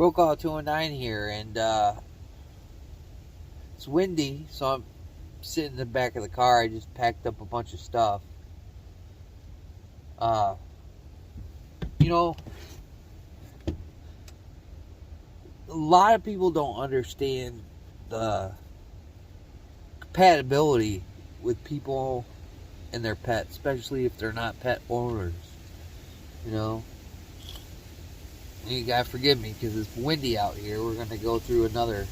Roll call 209 here, and it's windy, so I'm sitting in the back of the car. I just packed up a bunch of stuff. You know, a lot of people don't understand the compatibility with people and their pets, especially if they're not pet owners. You know, you gotta forgive me because it's windy out here. We're gonna go through another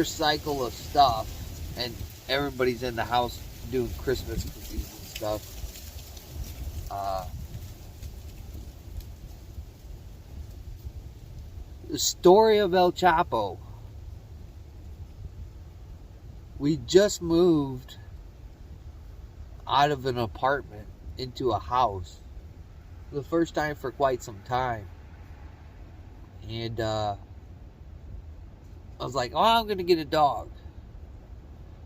cycle of stuff, and everybody's in the house doing Christmas cookies and stuff. The Story of El Chopo. We just moved out of an apartment into a house for the first time for quite some time. And I was like, oh, I'm going to get a dog.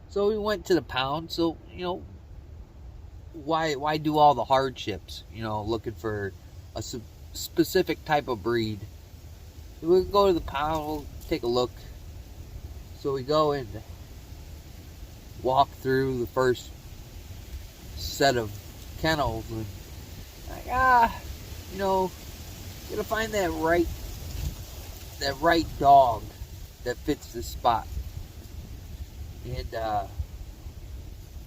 So we went to the pound. So, you know, why do all the hardships? You know, looking for a specific type of breed. We'll go to the pound, we'll take a look. So we go and walk through the first set of kennels, and like, you know, gotta find that right dog that fits the spot. And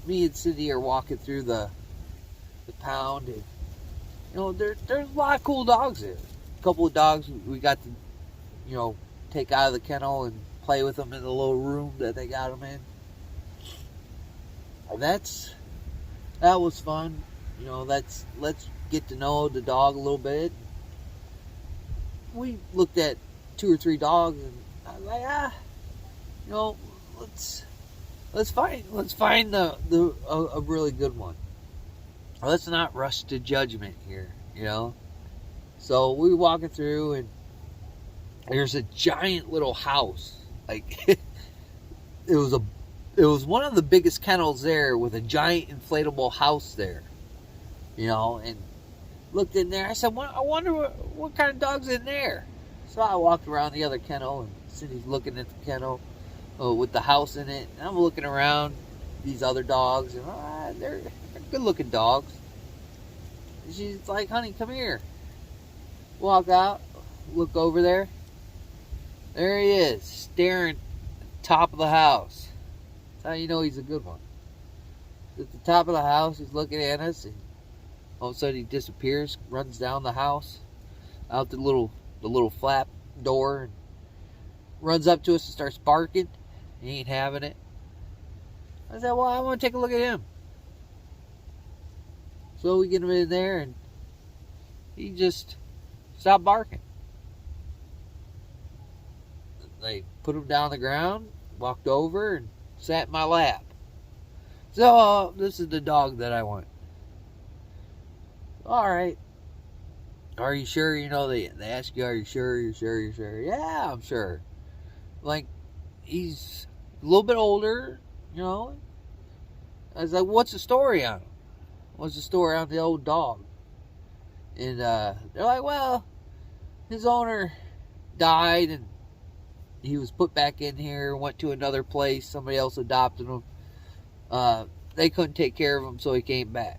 me and Cindy are walking through the pound, and you know, there's a lot of cool dogs there. A couple of dogs we got to, you know, take out of the kennel and play with them in the little room that they got them in. And that was fun. You know, let's get to know the dog a little bit. We looked at 2 or 3 dogs, and I was like, you know, let's find a really good one. Let's not rush to judgment here, you know. So we were walking through, and there's a giant little house. Like it was one of the biggest kennels there, with a giant inflatable house there. You know, and looked in there. I said, I wonder what kind of dog's in there. So I walked around the other kennel, and Cindy's looking at the kennel with the house in it. And I'm looking around these other dogs, and they're good looking dogs. And she's like, honey, come here. Walk out, look over there. There he is, staring at the top of the house. That's how you know he's a good one. At the top of the house, he's looking at us, and all of a sudden he disappears, runs down the house, out the little flap door, and runs up to us and starts barking. He ain't having it. I said, well, I want to take a look at him. So we get him in there, and he just stopped barking. They put him down on the ground, walked over, and sat in my lap. So, this is the dog that I want. All right. Are you sure? You know, they ask you, are you sure? You're sure? You're sure? Yeah, I'm sure. Like, he's a little bit older, you know. I was like, what's the story on him? What's the story on the old dog? And they're like, well, his owner died, and he was put back in here, went to another place, somebody else adopted him. They couldn't take care of him, so he came back.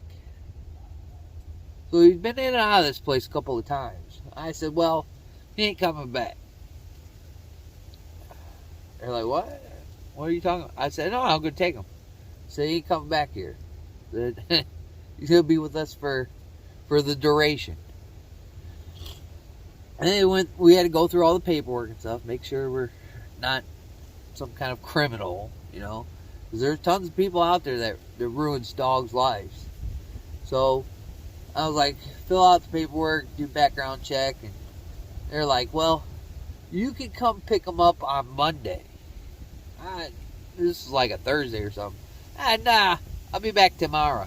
So he's been in and out of this place a couple of times. I said, well, he ain't coming back. They're like, what? What are you talking about? I said, no, I'm going to take him. So he ain't coming back here. He'll be with us for the duration. And we had to go through all the paperwork and stuff, make sure we're not some kind of criminal, you know. Because there's tons of people out there that ruins dogs' lives. So I was like, fill out the paperwork, do background check, and they're like, well, you can come pick them up on Monday. This is like a Thursday or something. Nah, I'll be back tomorrow.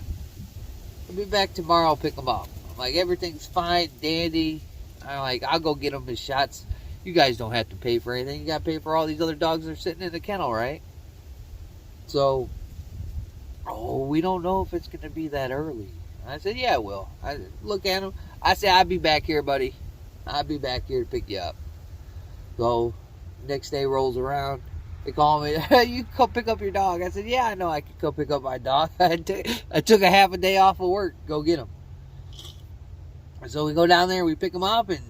I'll pick them up. I'm like, everything's fine, dandy. I'm like, I'll go get them his shots. You guys don't have to pay for anything. You got to pay for all these other dogs that are sitting in the kennel, right? So, we don't know if it's going to be that early. I said, yeah, it will. I look at him. I said, I'll be back here, buddy. I'll be back here to pick you up. So next day rolls around. They call me, you can come pick up your dog. I said, yeah, I know I can come pick up my dog. I took a half a day off of work, go get him. So we go down there, we pick him up, and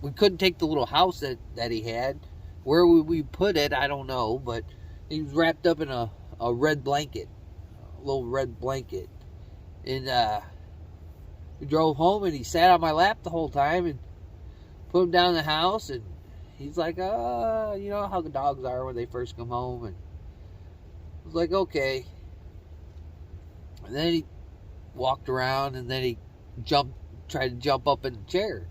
we couldn't take the little house that he had. Where we put it, I don't know, but he was wrapped up in a red blanket, a little red blanket. And we drove home, and he sat on my lap the whole time, and put him down in the house, and he's like, you know how the dogs are when they first come home. And I was like, okay. And then he walked around, and then he tried to jump up in the chair.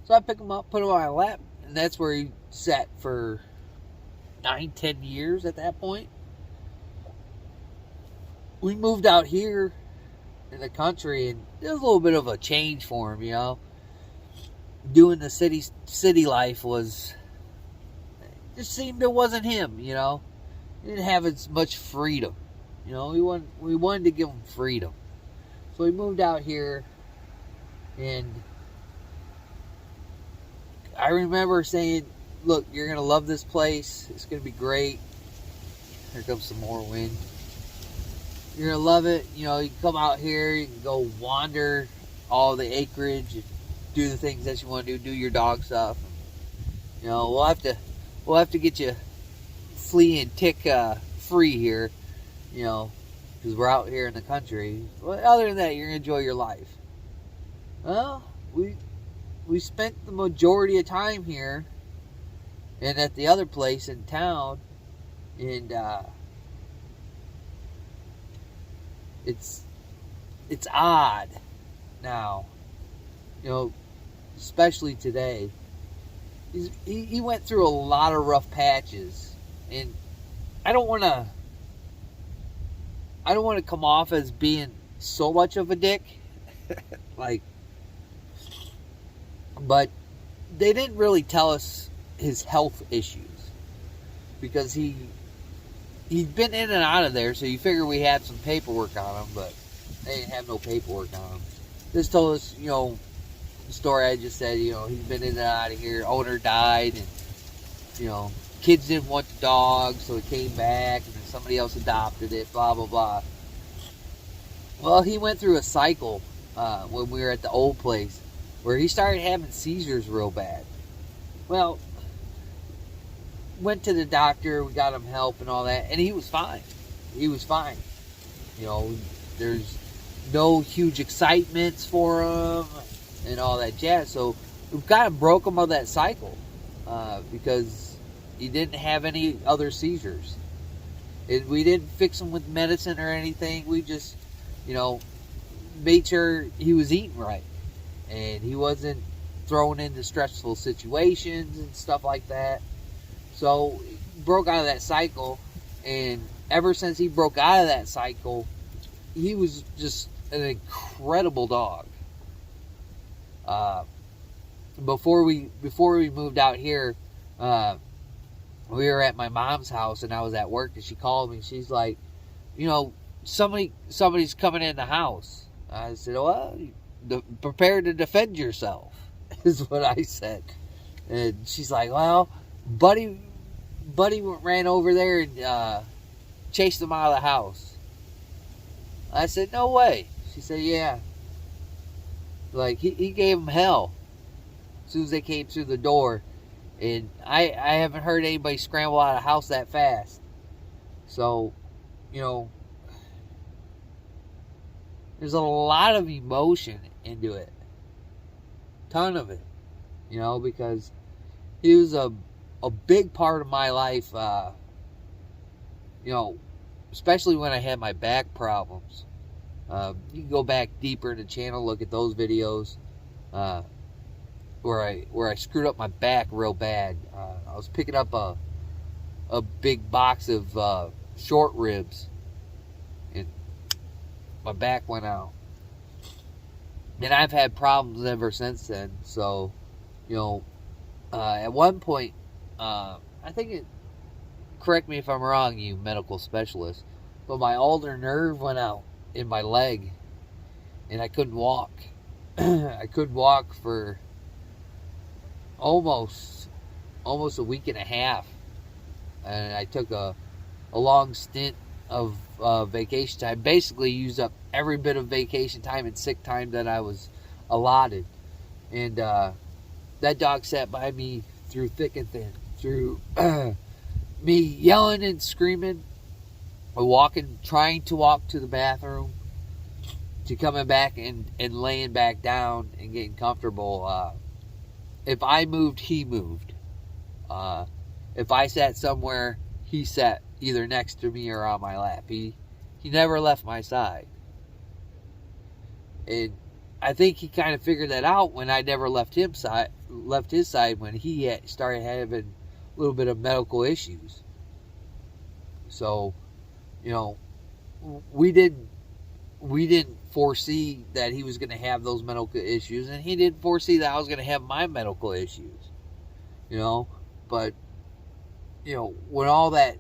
So I picked him up, put him on my lap, and that's where he sat for 9-10 years at that point. We moved out here in the country, and it was a little bit of a change for him, you know. Doing the city life just seemed it wasn't him, you know. He didn't have as much freedom, you know. We wanted to give him freedom, so we moved out here, and I remember saying, "Look, you're gonna love this place. It's gonna be great." Here comes some more wind. You're gonna love it. You know, you can come out here, you can go wander all the acreage, and do the things that you want to do your dog stuff. You know, we'll have to get you flea and tick free here, you know, because we're out here in the country. But other than that, you're gonna enjoy your life. Well, we spent the majority of time here and at the other place in town, and it's odd now, you know, especially today. He went through a lot of rough patches, and I don't want to come off as being so much of a dick, like, but they didn't really tell us his health issues, because he'd been in and out of there, so you figure we had some paperwork on him, but they didn't have no paperwork on him. Just told us, you know, the story I just said, you know, he's been in and out of here, owner died, and, you know, kids didn't want the dog, so he came back, and then somebody else adopted it, blah, blah, blah. Well, he went through a cycle when we were at the old place, where he started having seizures real bad. Well, went to the doctor, we got him help and all that, and he was fine. He was fine. You know, there's no huge excitements for him and all that jazz. So we kind of broke him of that cycle because he didn't have any other seizures. We didn't fix him with medicine or anything. We just, you know, made sure he was eating right, and he wasn't thrown into stressful situations and stuff like that. So he broke out of that cycle, and ever since he broke out of that cycle, he was just an incredible dog. Before we moved out here, we were at my mom's house, and I was at work, and she called me. She's like, you know, somebody's coming in the house. I said, well, prepare to defend yourself, is what I said. And she's like, well, Buddy ran over there and chased him out of the house. I said, no way. She said, yeah. Like, he gave him hell as soon as they came through the door. And I haven't heard anybody scramble out of the house that fast. So, you know, there's a lot of emotion into it. Ton of it. You know, because he was a big part of my life, you know, especially when I had my back problems. You can go back deeper in the channel, look at those videos where I screwed up my back real bad. I was picking up a big box of short ribs, and my back went out. And I've had problems ever since then. So, you know, at one point, I think correct me if I'm wrong, you medical specialist, but my ulnar nerve went out in my leg, and I couldn't walk. I couldn't walk for almost almost a week and a half, and I took a long stint of vacation time. Basically, used up every bit of vacation time and sick time that I was allotted. And that dog sat by me through thick and thin, through me yelling and screaming, walking, trying to walk to the bathroom, to coming back and laying back down and getting comfortable. If I moved, he moved. If I sat somewhere, he sat either next to me or on my lap. He never left my side. And I think he kind of figured that out when I never left his side when he started having a little bit of medical issues. So, you know, we didn't foresee that he was going to have those medical issues, and he didn't foresee that I was going to have my medical issues. You know, but you know, when all that,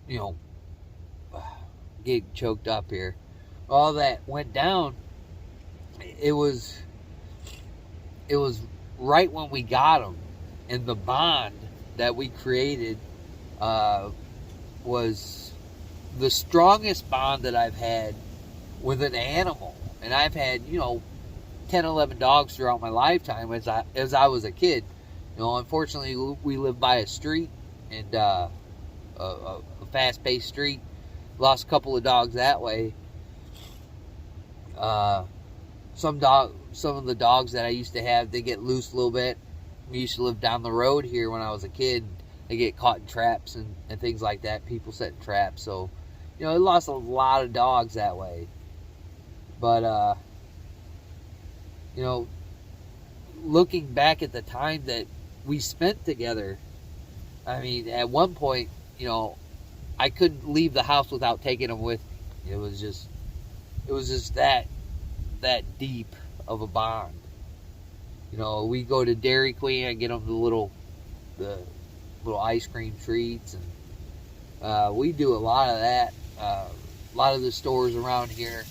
you know, getting choked up here, all that went down, it was right when we got him, and the bond that we created was the strongest bond that I've had with an animal. And I've had, you know, 10, 11 dogs throughout my lifetime as I was a kid. You know, unfortunately, we lived by a street, and a fast-paced street. Lost a couple of dogs that way. Some of the dogs that I used to have, they get loose a little bit. We used to live down the road here when I was a kid. They get caught in traps and things like that. People setting traps. So, you know, I lost a lot of dogs that way. But, you know, looking back at the time that we spent together, I mean, at one point, you know, I couldn't leave the house without taking him with me. It was just that deep of a bond. You know, we go to Dairy Queen and get them the little ice cream treats, and we do a lot of that. A lot of the stores around here,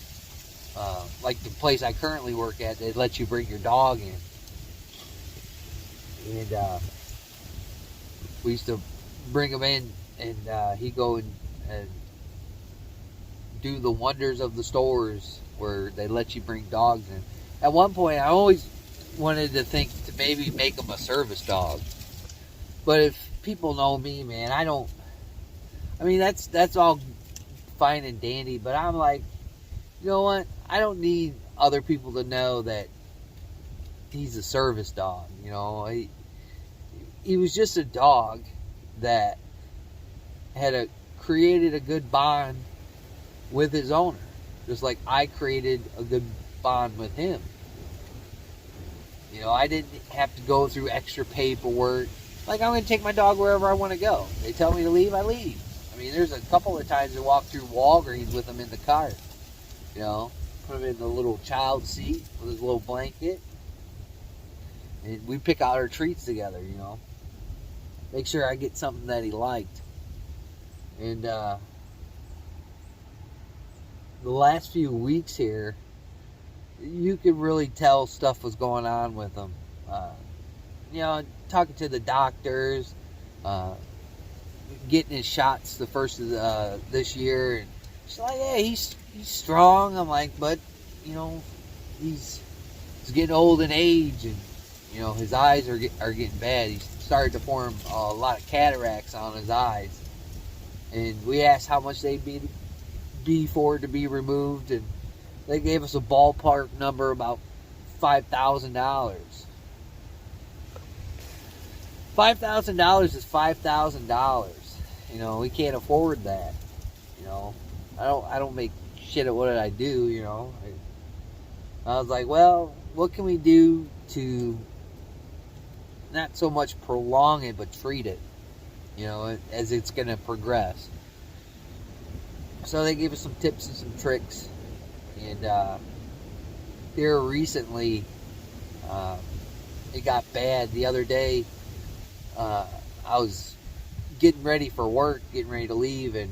like the place I currently work at, they let you bring your dog in. And we used to bring him in, and he'd go and do the wonders of the stores where they let you bring dogs in. At one point, I always wanted to think to maybe make him a service dog. But if people know me, man, I mean, that's all fine and dandy, but I'm like, you know what? I don't need other people to know that he's a service dog. You know, he was just a dog that had created a good bond with his owner, just like I created a good bond with him. You know, I didn't have to go through extra paperwork. Like, I'm going to take my dog wherever I want to go. They tell me to leave, I leave. I mean, there's a couple of times I walked through Walgreens with him in the car. You know, put him in the little child seat with his little blanket. And we pick out our treats together, you know. Make sure I get something that he liked. And the last few weeks here, you could really tell stuff was going on with him. You know, talking to the doctors, getting his shots the first of this year, and she's like, "Yeah, he's strong." I'm like, "But you know, he's getting old in age, and you know, his eyes are getting bad. He's started to form a lot of cataracts on his eyes." And we asked how much they'd be for it to be removed, and they gave us a ballpark number about $5,000. $5,000 is $5,000. You know, we can't afford that. You know, I don't make shit at what I do. You know, I was like, well, what can we do to not so much prolong it, but treat it, you know, as it's going to progress. So they gave us some tips and some tricks. And here recently, it got bad. The other day, I was getting ready for work, getting ready to leave, and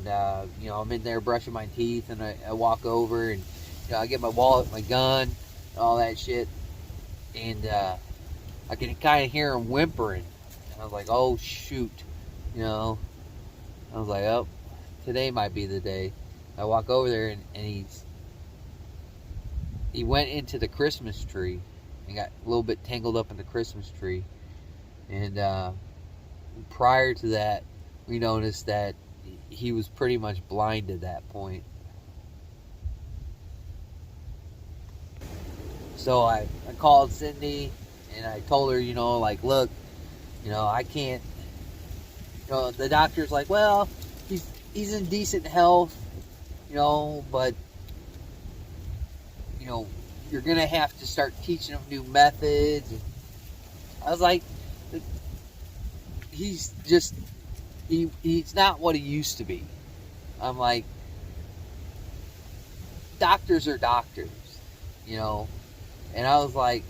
you know, I'm in there brushing my teeth, and I walk over, and you know, I get my wallet, my gun, all that shit, and I could kind of hear him whimpering. And I was like, oh shoot, you know. I was like, oh, today might be the day. I walk over there and he went into the Christmas tree and got a little bit tangled up in the Christmas tree. And prior to that, we noticed that he was pretty much blind at that point. So I called Cindy and I told her, you know, like, look, you know, I can't, you know, the doctor's like, well, he's in decent health, you know, but, you know, you're going to have to start teaching him new methods. And I was like, he's just, he's not what he used to be. I'm like, doctors are doctors, you know. And I was like,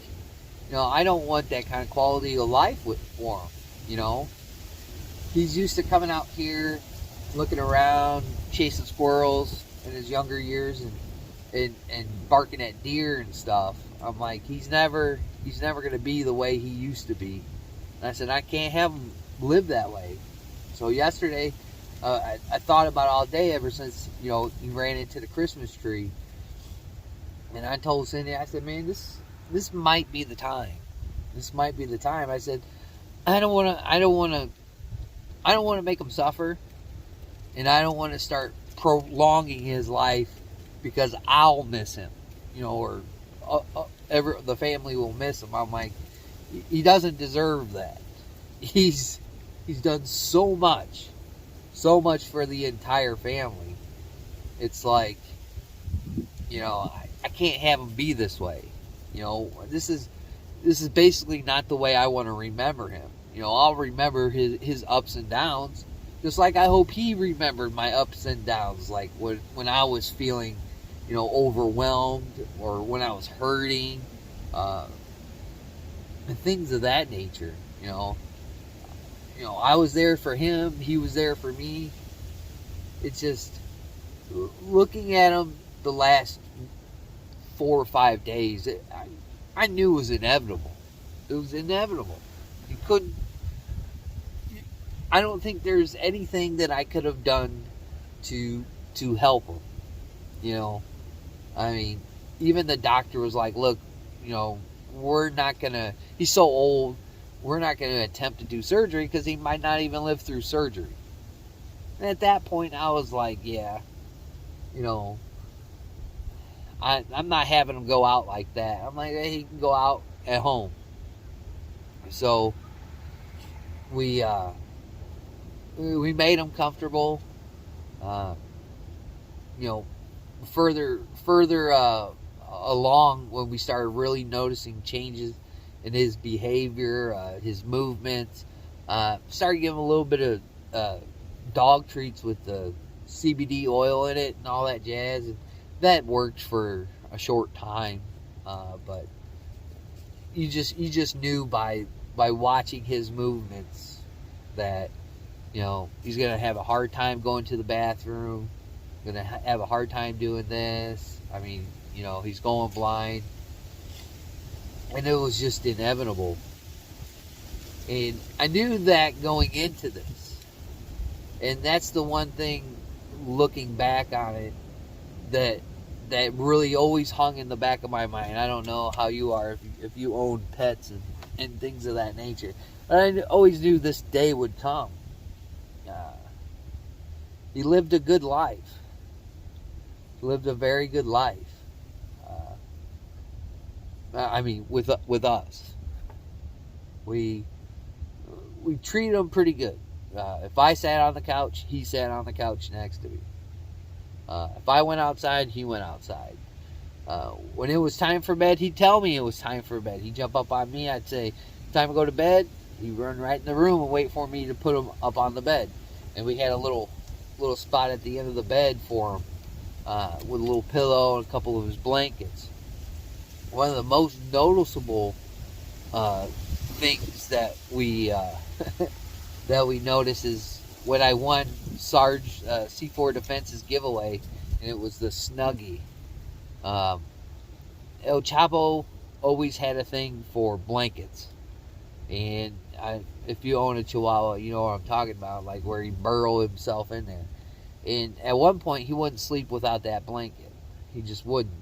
you know, I don't want that kind of quality of life for him, you know. He's used to coming out here, looking around, chasing squirrels in his younger years, and barking at deer and stuff. I'm like, he's never going to be the way he used to be. And I said, I can't have him live that way. So yesterday, I thought about it all day ever since, you know, he ran into the Christmas tree. And I told Cindy, I said, man, this might be the time. This might be the time. I said, I don't want to make him suffer, and I don't want to start prolonging his life because I'll miss him, you know, or the family will miss him. I'm like, he doesn't deserve that. He's done so much for the entire family. It's like, you know, I can't have him be this way. You know, this is basically not the way I want to remember him. You know, I'll remember his ups and downs, just like I hope he remembered my ups and downs, like when I was feeling, you know, overwhelmed, or when I was hurting, and things of that nature. You know, I was there for him, he was there for me. It's just looking at him the last 4 or 5 days, I knew it was inevitable. It was inevitable. You couldn't. I don't think there's anything that I could have done to help him. You know, I mean, even the doctor was like, "Look, you know, we're not gonna. He's so old. We're not gonna attempt to do surgery because he might not even live through surgery." And at that point, I was like, "Yeah, you know." I'm not having him go out like that. I'm like, hey, he can go out at home. So we made him comfortable. You know, further along, when we started really noticing changes in his behavior, his movements, started giving him a little bit of dog treats with the CBD oil in it and all that jazz. And that worked for a short time, but you just knew by watching his movements that, you know, he's gonna have a hard time going to the bathroom, gonna have a hard time doing this. I mean, you know, he's going blind, and it was just inevitable. And I knew that going into this, and that's the one thing, looking back on it, that really always hung in the back of my mind. I don't know how you are if you own pets and things of that nature. But I always knew this day would come. He lived a good life. He lived a very good life. I mean, with us. We treated him pretty good. If I sat on the couch, he sat on the couch next to me. If I went outside, he went outside. When it was time for bed, he'd tell me it was time for bed. He'd jump up on me. I'd say, time to go to bed. He'd run right in the room and wait for me to put him up on the bed. And we had a little spot at the end of the bed for him, with a little pillow and a couple of his blankets. One of the most noticeable things that we that we noticed is when I won Sarge C4 Defense's giveaway, and it was the Snuggie. El Chopo always had a thing for blankets. And if you own a Chihuahua, you know what I'm talking about, like where he burrow himself in there. And at one point, he wouldn't sleep without that blanket. He just wouldn't.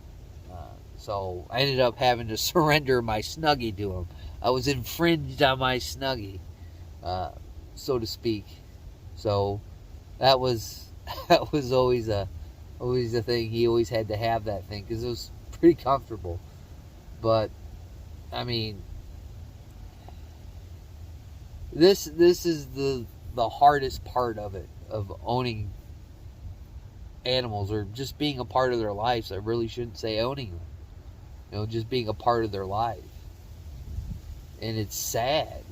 So I ended up having to surrender my Snuggie to him. I was infringed on my Snuggie, so to speak. So that was always a thing. He always had to have that thing because it was pretty comfortable. But I mean, this is the hardest part of it, of owning animals, or just being a part of their lives. I really shouldn't say owning them. You know, just being a part of their life. And it's sad.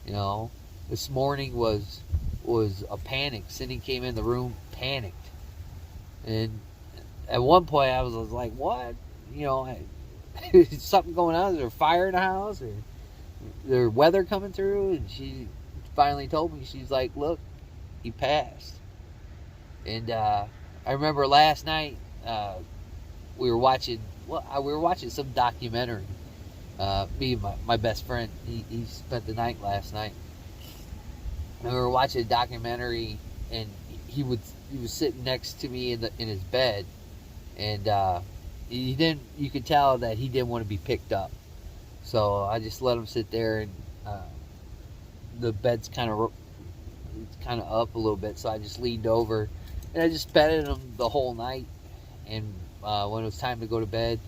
You know, this morning was a panic. Cindy came in the room, panicked. And at one point I was like, what? You know, is something going on? Is there a fire in the house? Or there weather coming through? And she finally told me, she's like, look, he passed. And I remember last night we were watching some documentary. Me and my best friend, he spent the night last night. And we were watching a documentary, and he was sitting next to me in his bed, and you could tell that he didn't want to be picked up. So I just let him sit there, and the bed's kind of up a little bit, so I just leaned over and I just petted him the whole night. And when it was time to go to bed,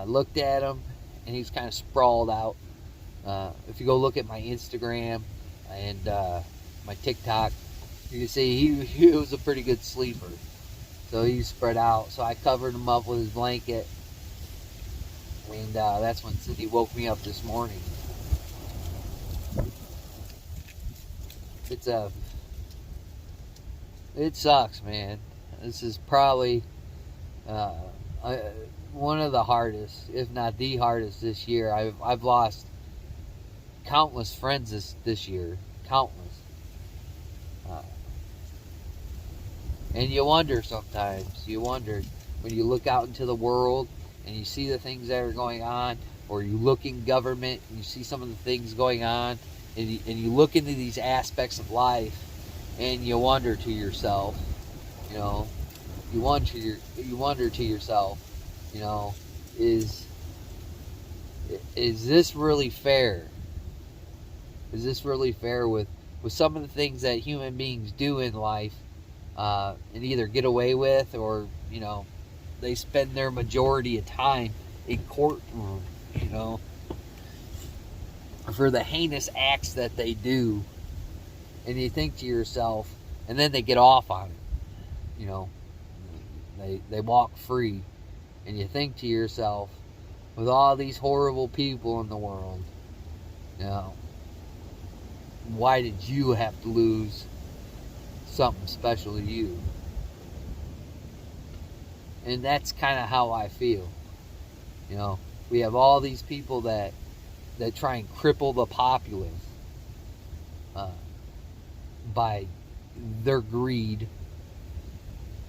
looked at him, and he was kind of sprawled out. If you go look at my Instagram and my TikTok, you can see he was a pretty good sleeper. So he's spread out. So I covered him up with his blanket, and that's when Cindy woke me up this morning. It sucks, man. This is probably one of the hardest, if not the hardest, this year. I've lost countless friends this year, countless. And you wonder sometimes. You wonder when you look out into the world and you see the things that are going on, or you look in government and you see some of the things going on, and you look into these aspects of life, and you wonder to yourself, you know, you wonder to yourself, you know, is this really fair? Is this really fair with some of the things that human beings do in life, and either get away with, or, you know, they spend their majority of time in courtroom, you know, for the heinous acts that they do. And you think to yourself, and then they get off on it, you know, they walk free, and you think to yourself, with all these horrible people in the world, you know, why did you have to lose something special to you? And that's kind of how I feel. You know, we have all these people that try and cripple the populace by their greed,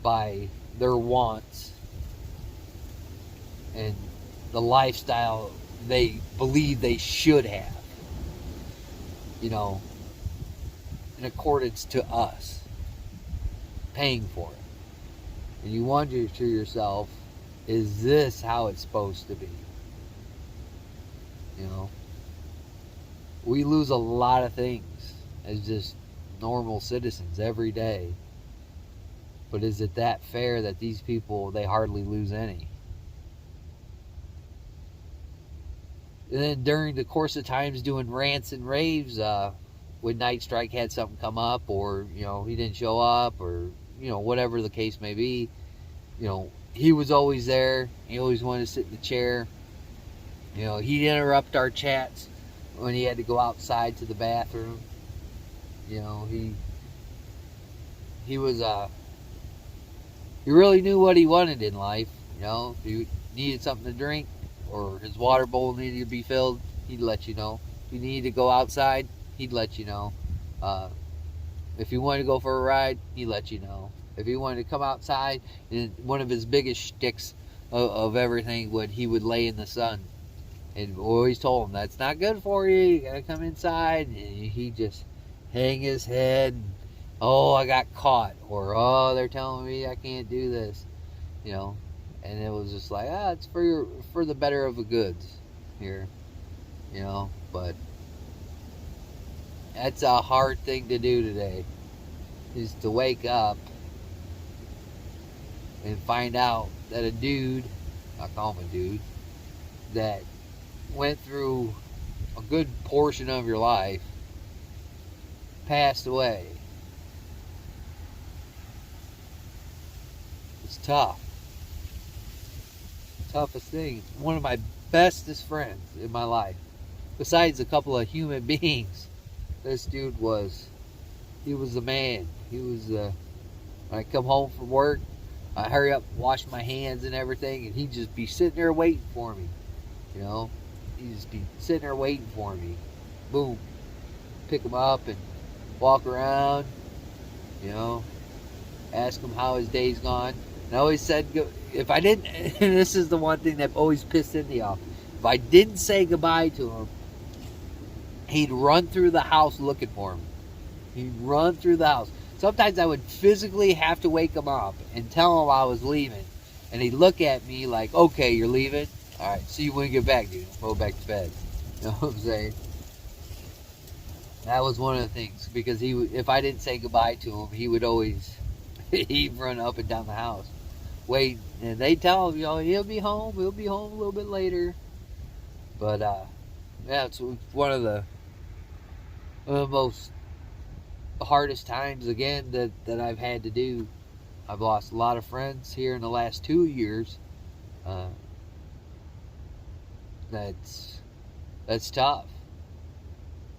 by their wants, and the lifestyle they believe they should have, you know, in accordance to us, paying for it. And you wonder to yourself, is this how it's supposed to be? You know, we lose a lot of things as just normal citizens every day. But is it that fair that these people, they hardly lose any? And then during the course of times doing rants and raves, when Night Strike had something come up, or, you know, he didn't show up, or, you know, whatever the case may be, you know, he was always there. He always wanted to sit in the chair. You know, he'd interrupt our chats when he had to go outside to the bathroom. You know, he was he really knew what he wanted in life. You know, if he needed something to drink, or his water bowl needed to be filled, he'd let you know. If he needed to go outside, he'd let you know. If he wanted to go for a ride, he'd let you know. If he wanted to come outside, and one of his biggest shticks of everything he would lay in the sun. And always told him, that's not good for you. You gotta come inside. And he just hang his head. And, oh, I got caught. Or, oh, they're telling me I can't do this. You know. And it was just like, it's for the better of the goods here. You know. But that's a hard thing to do today. Is to wake up and find out that a dude, I call him a dude, that went through a good portion of your life, passed away. It's tough. Toughest thing. One of my bestest friends in my life, besides a couple of human beings, this dude was, he was the man. He was when I come home from work, I hurry up, wash my hands and everything, and he'd just be sitting there waiting for me. You know, he'd just be sitting there waiting for me. Boom, pick him up and walk around. You know, ask him how his day's gone. And I always said, if I didn't, and this is the one thing that always pissed Cindy off, if I didn't say goodbye to him, he'd run through the house looking for me. He'd run through the house. Sometimes I would physically have to wake him up and tell him I was leaving. And he'd look at me like, okay, you're leaving? All right, see you when you get back, dude. Go back to bed. You know what I'm saying? That was one of the things. Because if I didn't say goodbye to him, he would always, he'd run up and down the house. Wait, and they tell him, you know, he'll be home a little bit later. But, yeah, it's one of the most hardest times, again, that I've had to do. I've lost a lot of friends here in the last 2 years. That's tough.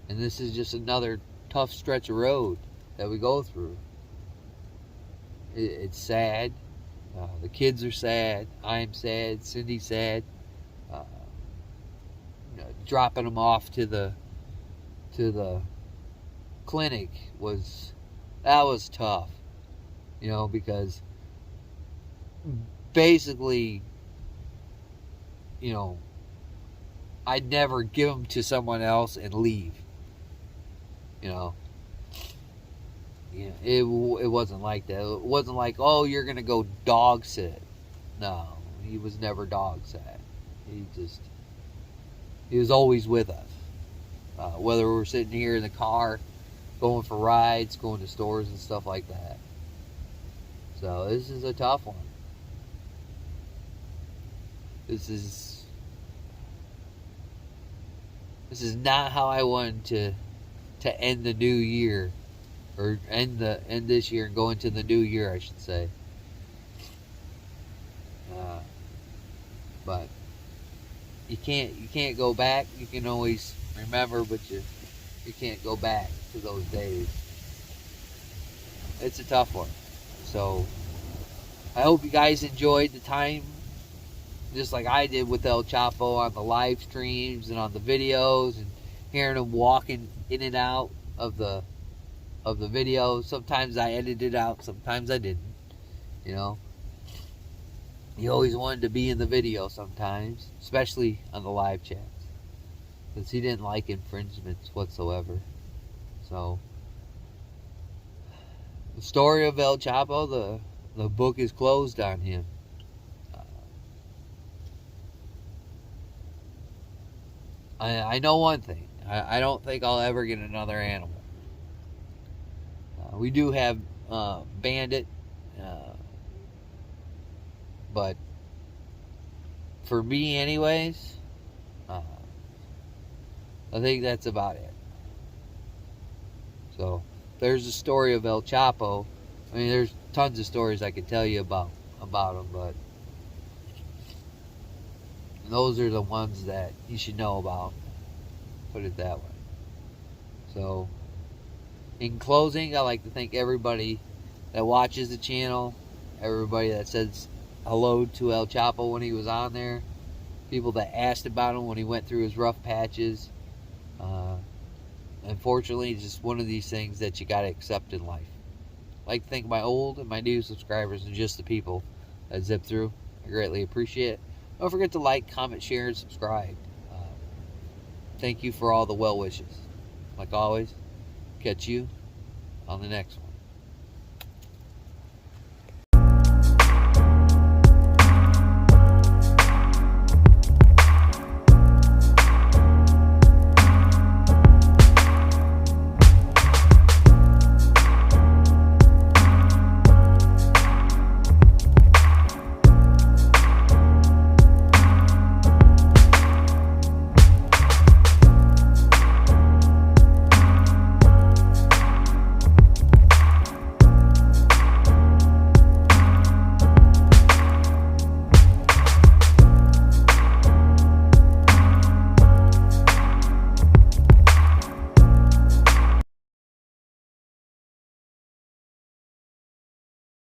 And this is just another tough stretch of road that we go through. It's sad. The kids are sad. I'm sad. Cindy's sad. Dropping them off to the clinic was tough. You know, because basically, you know, I'd never give them to someone else and leave. You know, it wasn't like that. It wasn't like, oh, you're gonna go dog sit. No, he was never dog sat. He was always with us. Whether we're sitting here in the car, going for rides, going to stores and stuff like that. So this is a tough one. This is not how I wanted to end the new year, or end this year and go into the new year, I should say. But you can't go back. You can always remember, but you can't go back to those days. It's a tough one. So I hope you guys enjoyed the time, just like I did with El Chopo, on the live streams and on the videos, and hearing him walking in and out of the videos. Sometimes I edited it out, sometimes I didn't. You know, he always wanted to be in the video sometimes, especially on the live chats, because he didn't like infringements whatsoever. So the story of El Chopo, the book is closed on him. I know one thing. I don't think I'll ever get another animal. We do have Bandit, but for me anyways, I think that's about it. So there's the story of El Chopo. I mean, there's tons of stories I could tell you about him, but those are the ones that you should know about. Put it that way. So, in closing, I'd like to thank everybody that watches the channel, everybody that says hello to El Chopo when he was on there, people that asked about him when he went through his rough patches. Unfortunately, it's just one of these things that you got to accept in life. I'd like to thank my old and my new subscribers and just the people that zip through. I greatly appreciate it. Don't forget to like, comment, share, and subscribe. thank you for all the well wishes. Like always, catch you on the next one.